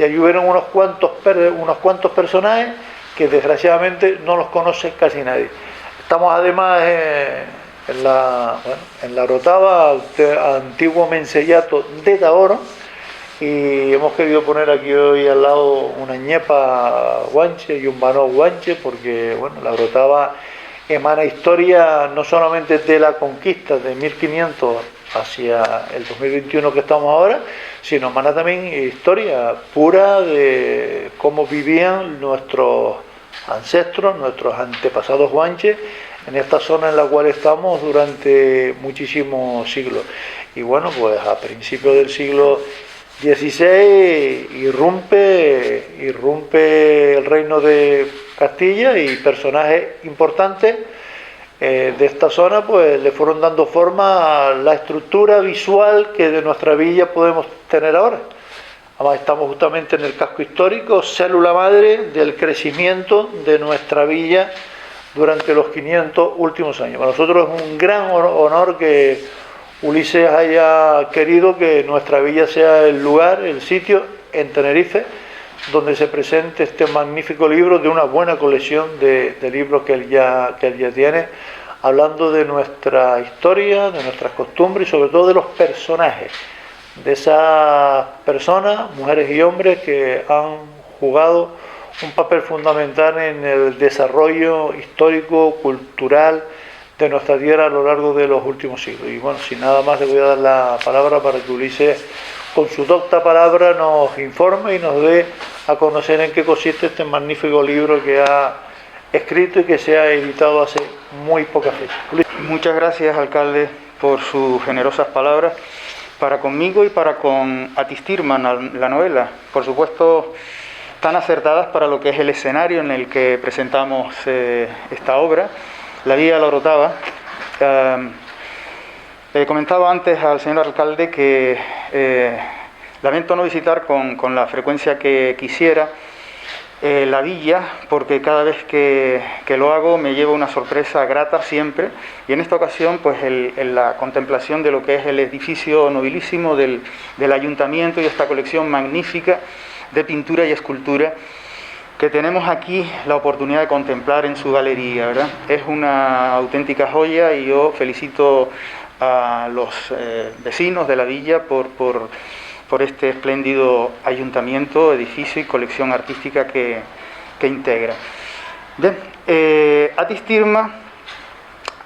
ahí hubieron unos cuantos personajes que desgraciadamente no los conoce casi nadie. Estamos además en la Orotava, antiguo mensellato de Tahoro, y hemos querido poner aquí hoy al lado una ñepa guanche y un banó guanche, porque bueno, la Orotava emana historia no solamente de la conquista de 1500 hacia el 2021 que estamos ahora, sino emana también historia pura de cómo vivían nuestros ancestros, nuestros antepasados guanches en esta zona en la cual estamos durante muchísimos siglos. Y bueno, pues a principios del siglo XVI irrumpe el reino de Castilla, y personajes importantes de esta zona pues le fueron dando forma a la estructura visual que de nuestra villa podemos tener ahora. Además, estamos justamente en el casco histórico, célula madre del crecimiento de nuestra villa durante los 500 últimos años. Para nosotros es un gran honor que Ulises haya querido que nuestra villa sea el lugar, el sitio en Tenerife donde se presente este magnífico libro, de una buena colección de libros que él ya tiene, hablando de nuestra historia, de nuestras costumbres y sobre todo de los personajes, de esas personas, mujeres y hombres, que han jugado un papel fundamental en el desarrollo histórico, cultural de nuestra tierra a lo largo de los últimos siglos. Y bueno, sin nada más le voy a dar la palabra para que Ulises, con su docta palabra, nos informe y nos dé a conocer en qué consiste este magnífico libro que ha escrito y que se ha editado hace muy poca fecha. Muchas gracias, alcalde, por sus generosas palabras para conmigo y para con Atistirman, la novela. Por supuesto, tan acertadas para lo que es el escenario en el que presentamos esta obra, La Villa de la Orotava. Comentaba antes al señor alcalde que lamento no visitar con la frecuencia que quisiera la villa, porque cada vez que lo hago me lleva una sorpresa grata siempre, y en esta ocasión pues la contemplación de lo que es el edificio nobilísimo del ayuntamiento y esta colección magnífica de pintura y escultura que tenemos aquí la oportunidad de contemplar en su galería, ¿verdad? Es una auténtica joya, y yo felicito a los vecinos de la villa por este espléndido ayuntamiento, edificio y colección artística que integra. Bien, Atistirman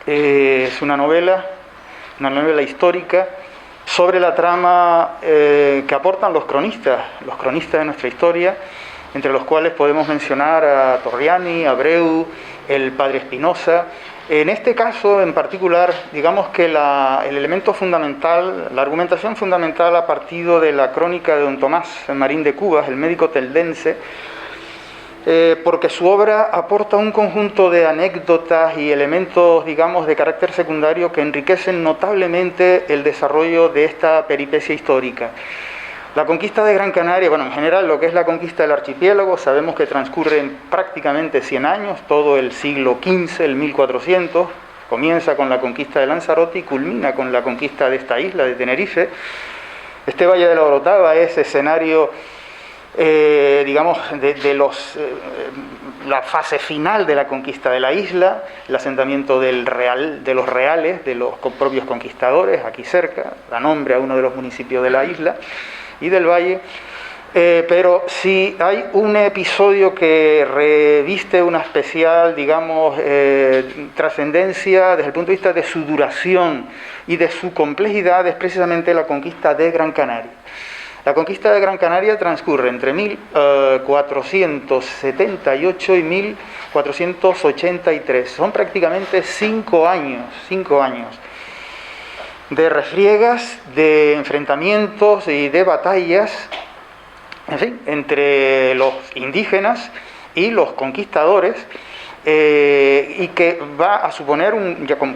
es una novela histórica sobre la trama que aportan los cronistas de nuestra historia, entre los cuales podemos mencionar a Torriani, Abreu, el padre Espinosa. En este caso en particular, digamos que el elemento fundamental, la argumentación fundamental ha partido de la crónica de don Tomás Marín de Cubas, el médico teldense, porque su obra aporta un conjunto de anécdotas y elementos, digamos, de carácter secundario que enriquecen notablemente el desarrollo de esta peripecia histórica. La conquista de Gran Canaria, bueno, en general lo que es la conquista del archipiélago, sabemos que transcurren prácticamente 100 años, todo el siglo XV, el 1400, comienza con la conquista de Lanzarote y culmina con la conquista de esta isla de Tenerife. Este Valle de la Orotava es escenario, digamos, la fase final de la conquista de la isla, el asentamiento de los reales, de los propios conquistadores, aquí cerca, da nombre a uno de los municipios de la isla y del valle, pero si hay un episodio que reviste una especial, digamos, trascendencia desde el punto de vista de su duración y de su complejidad, es precisamente la conquista de Gran Canaria. La conquista de Gran Canaria transcurre entre 1478 y 1483, son prácticamente 5 años de refriegas, de enfrentamientos y de batallas, en fin, entre los indígenas y los conquistadores, y que va a suponer,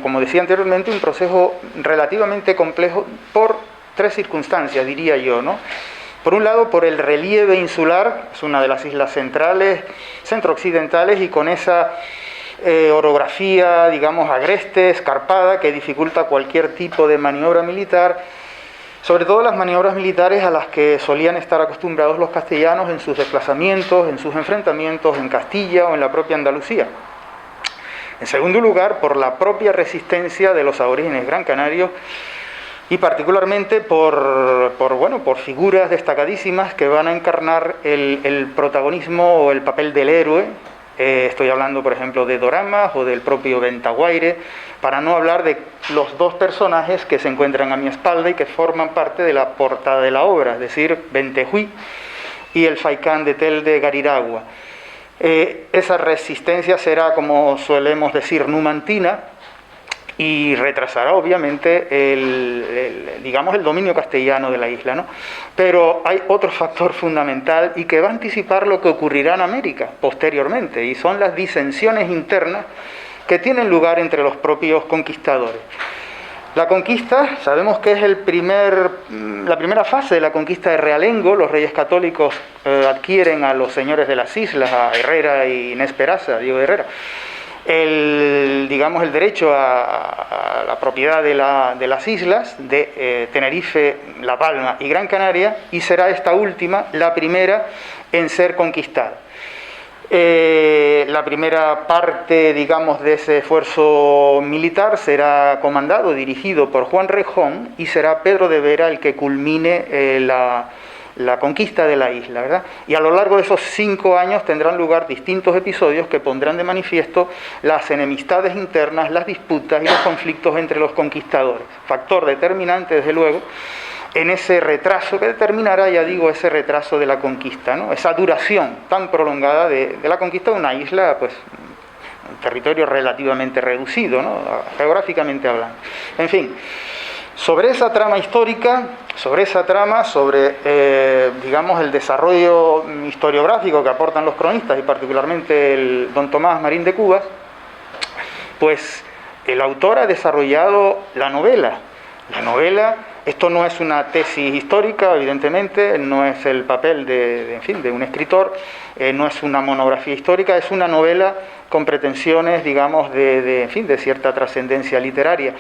como decía anteriormente, un proceso relativamente complejo por 3 circunstancias, diría yo, ¿no? Por un lado, por el relieve insular, es una de las islas centrales, centro-occidentales, y con esa orografía, digamos, agreste, escarpada, que dificulta cualquier tipo de maniobra militar. sobre todo las maniobras militares a las que solían estar acostumbrados los castellanos en sus desplazamientos, en sus enfrentamientos en Castilla o en la propia Andalucía. En segundo lugar, por la propia resistencia de los aborígenes gran canarios y particularmente por figuras destacadísimas que van a encarnar el protagonismo o el papel del héroe. Estoy hablando, por ejemplo, de Doramas o del propio Ventaguaire, para no hablar de los dos personajes que se encuentran a mi espalda y que forman parte de la portada de la obra, es decir, Ventejuí y el Faicán de Tel de Gariragua. Esa resistencia será, como solemos decir, numantina, y retrasará obviamente el dominio castellano de la isla, ¿no? Pero hay otro factor fundamental y que va a anticipar lo que ocurrirá en América posteriormente, y son las disensiones internas que tienen lugar entre los propios conquistadores. La conquista, sabemos que es la primera fase de la conquista de Realengo. Los reyes católicos adquieren a los señores de las islas, a Herrera y Inés Peraza, Diego de Herrera, el derecho a la propiedad de las islas de Tenerife, La Palma y Gran Canaria, y será esta última la primera en ser conquistada. La primera parte, de ese esfuerzo militar será comandado, dirigido por Juan Rejón, y será Pedro de Vera el que culmine la conquista de la isla, ¿verdad? Y a lo largo de esos 5 años tendrán lugar distintos episodios que pondrán de manifiesto las enemistades internas, las disputas y los conflictos entre los conquistadores. Factor determinante, desde luego, en ese retraso que determinará, ese retraso de la conquista, ¿no? Esa duración tan prolongada de la conquista de una isla, pues, un territorio relativamente reducido, ¿no? Geográficamente hablando. En fin, sobre esa trama histórica, sobre el desarrollo historiográfico que aportan los cronistas y particularmente el don Tomás Marín de Cubas, pues el autor ha desarrollado la novela. Esto no es una tesis histórica, evidentemente, no es el papel de un escritor, no es una monografía histórica, es una novela con pretensiones, de cierta trascendencia literaria.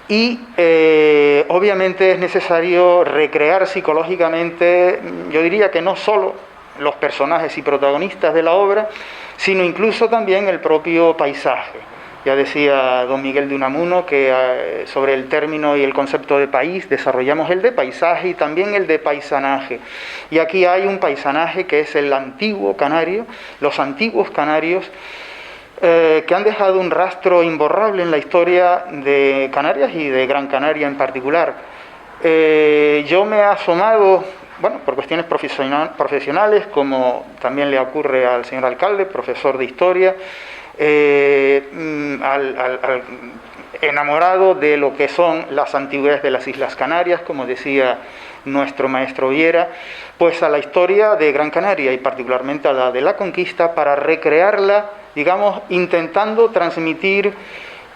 Y obviamente es necesario recrear psicológicamente, yo diría que no solo los personajes y protagonistas de la obra, sino incluso también el propio paisaje. Ya decía don Miguel de Unamuno que sobre el término y el concepto de país desarrollamos el de paisaje y también el de paisanaje. Y aquí hay un paisanaje que es el antiguo canario, los antiguos canarios, que han dejado un rastro imborrable en la historia de Canarias y de Gran Canaria en particular. Yo me he asomado, por cuestiones profesionales, como también le ocurre al señor alcalde, profesor de historia, enamorado de lo que son las antigüedades de las Islas Canarias, como decía nuestro maestro Viera, pues a la historia de Gran Canaria y particularmente a la de la conquista, para recrearla, intentando transmitir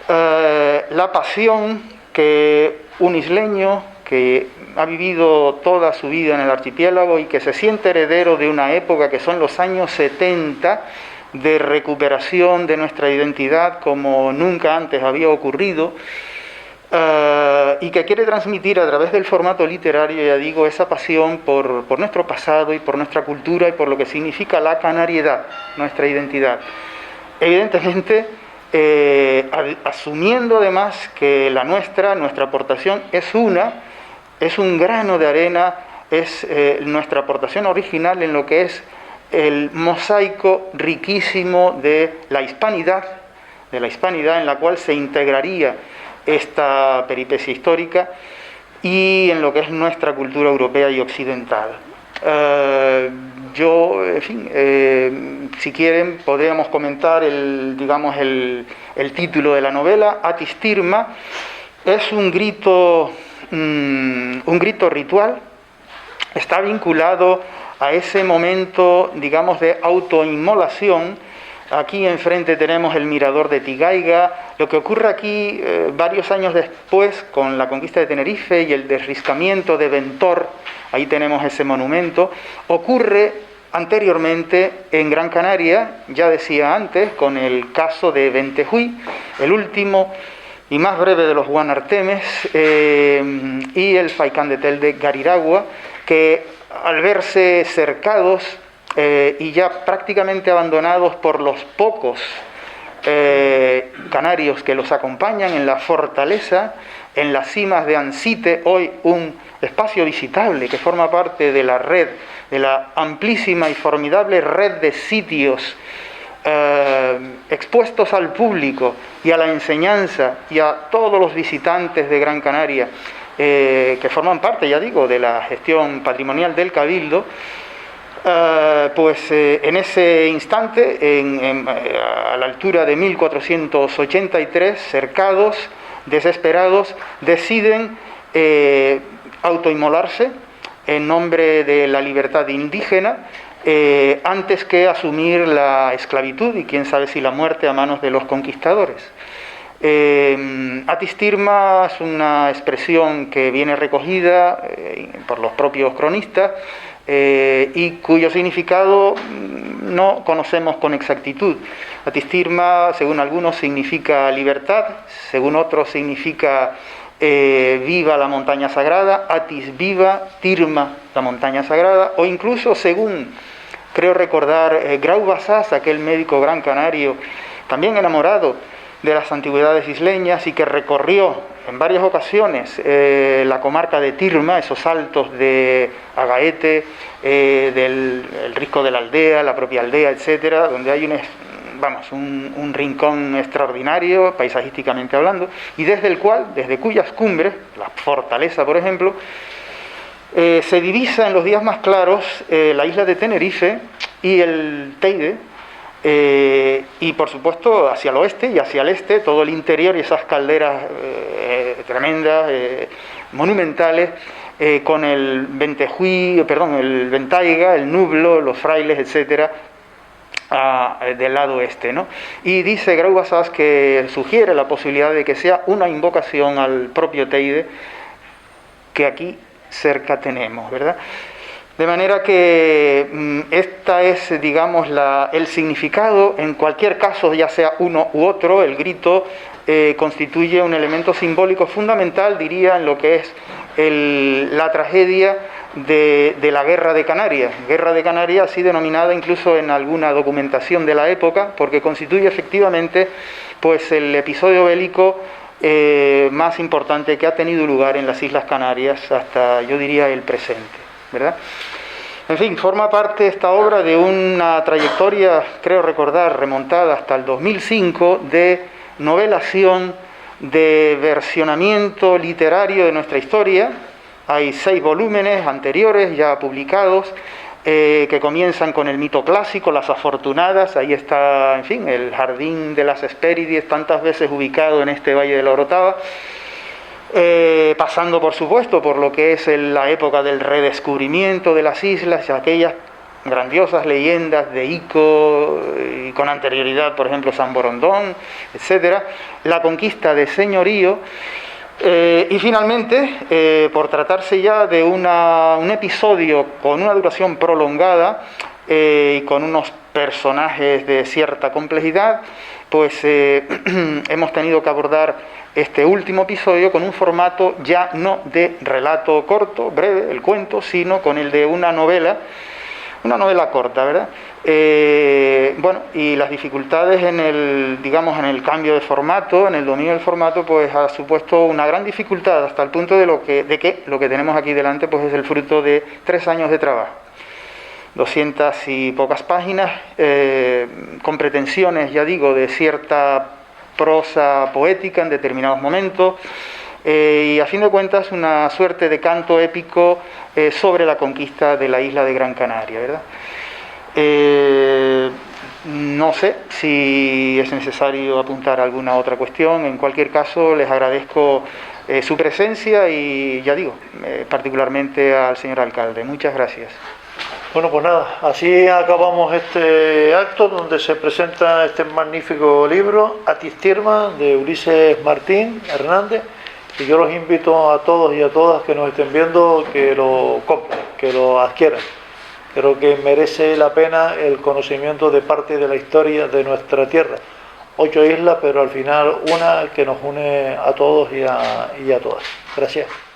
la pasión que un isleño que ha vivido toda su vida en el archipiélago y que se siente heredero de una época que son los años 70, de recuperación de nuestra identidad como nunca antes había ocurrido, y que quiere transmitir a través del formato literario, esa pasión por nuestro pasado y por nuestra cultura y por lo que significa la canariedad, nuestra identidad. Evidentemente, asumiendo además que nuestra aportación es un grano de arena, es nuestra aportación original en lo que es el mosaico riquísimo de la hispanidad en la cual se integraría esta peripecia histórica y en lo que es nuestra cultura europea y occidental. Si quieren, podríamos comentar el título de la novela. Atistirma es un grito ritual, está vinculado a ese momento, de autoinmolación. Aquí enfrente tenemos el mirador de Tigaiga. Lo que ocurre aquí, varios años después, con la conquista de Tenerife y el desriscamiento de Ventor, ahí tenemos ese monumento, ocurre anteriormente en Gran Canaria, ya decía antes, con el caso de Ventejuí, el último y más breve de los Guanartemes, y el Faikán de Tel de Gariragua, que al verse cercados y ya prácticamente abandonados por los pocos canarios que los acompañan en la fortaleza, en las cimas de Ansite, hoy un espacio visitable que forma parte de la red, de la amplísima y formidable red de sitios expuestos al público y a la enseñanza y a todos los visitantes de Gran Canaria, que forman parte, ya digo, de la gestión patrimonial del Cabildo. En ese instante, a la altura de 1483, cercados, desesperados, deciden autoinmolarse en nombre de la libertad indígena, antes que asumir la esclavitud y quién sabe si la muerte a manos de los conquistadores. Atistirma es una expresión que viene recogida por los propios cronistas, y cuyo significado no conocemos con exactitud. Atistirma, según algunos, significa libertad, según otros significa viva la montaña sagrada, atis viva, tirma la montaña sagrada, o incluso, según creo recordar, Grau Basás, aquel médico gran canario, también enamorado de las antigüedades isleñas y que recorrió en varias ocasiones la comarca de Tirma, esos altos de Agaete, del el Risco de la Aldea, la propia aldea, etcétera, donde hay un rincón extraordinario, paisajísticamente hablando, y desde cuyas cumbres, la fortaleza, por ejemplo, se divisa en los días más claros la isla de Tenerife y el Teide, y por supuesto hacia el oeste y hacia el este todo el interior y esas calderas tremendas, monumentales, con el el Ventaiga, el Nublo, los Frailes, etcétera, del lado este, ¿no? Y dice Grau Basás que sugiere la posibilidad de que sea una invocación al propio Teide que aquí cerca tenemos, ¿verdad? De manera que esta es, digamos, el significado. En cualquier caso, ya sea uno u otro, el grito constituye un elemento simbólico fundamental, diría, en lo que es la tragedia de la Guerra de Canarias. Guerra de Canarias, así denominada incluso en alguna documentación de la época, porque constituye efectivamente pues, el episodio bélico más importante que ha tenido lugar en las Islas Canarias hasta, yo diría, el presente, ¿verdad? En fin, forma parte esta obra de una trayectoria, creo recordar, remontada hasta el 2005, de novelación, de versionamiento literario de nuestra historia. Hay 6 volúmenes anteriores ya publicados, que comienzan con el mito clásico, Las Afortunadas. Ahí está, en fin, el jardín de las Hespérides, tantas veces ubicado en este Valle de la Orotava. Pasando, por supuesto, por lo que es la época del redescubrimiento de las islas, aquellas grandiosas leyendas de Ico, y con anterioridad, por ejemplo, San Borondón, etcétera, la conquista de señorío, y finalmente, por tratarse ya de un episodio con una duración prolongada y con unos personajes de cierta complejidad, pues hemos tenido que abordar este último episodio con un formato ya no de relato corto, breve, el cuento, sino con el de una novela corta, ¿verdad? Y las dificultades en el cambio de formato, en el dominio del formato, pues ha supuesto una gran dificultad, hasta el punto de que lo que tenemos aquí delante pues es el fruto de 3 años de trabajo. 200 y pocas páginas, con pretensiones, ya digo, de cierta prosa poética en determinados momentos, y a fin de cuentas una suerte de canto épico sobre la conquista de la isla de Gran Canaria, ¿verdad? No sé si es necesario apuntar alguna otra cuestión. En cualquier caso, les agradezco su presencia y, ya digo, particularmente al señor alcalde. Muchas gracias. Bueno, pues nada, así acabamos este acto donde se presenta este magnífico libro, Atistirma, de Ulises Martín Hernández, y yo los invito a todos y a todas que nos estén viendo que lo compren, que lo adquieran. Creo que merece la pena el conocimiento de parte de la historia de nuestra tierra. 8 islas, pero al final una que nos une a todos y a todas. Gracias.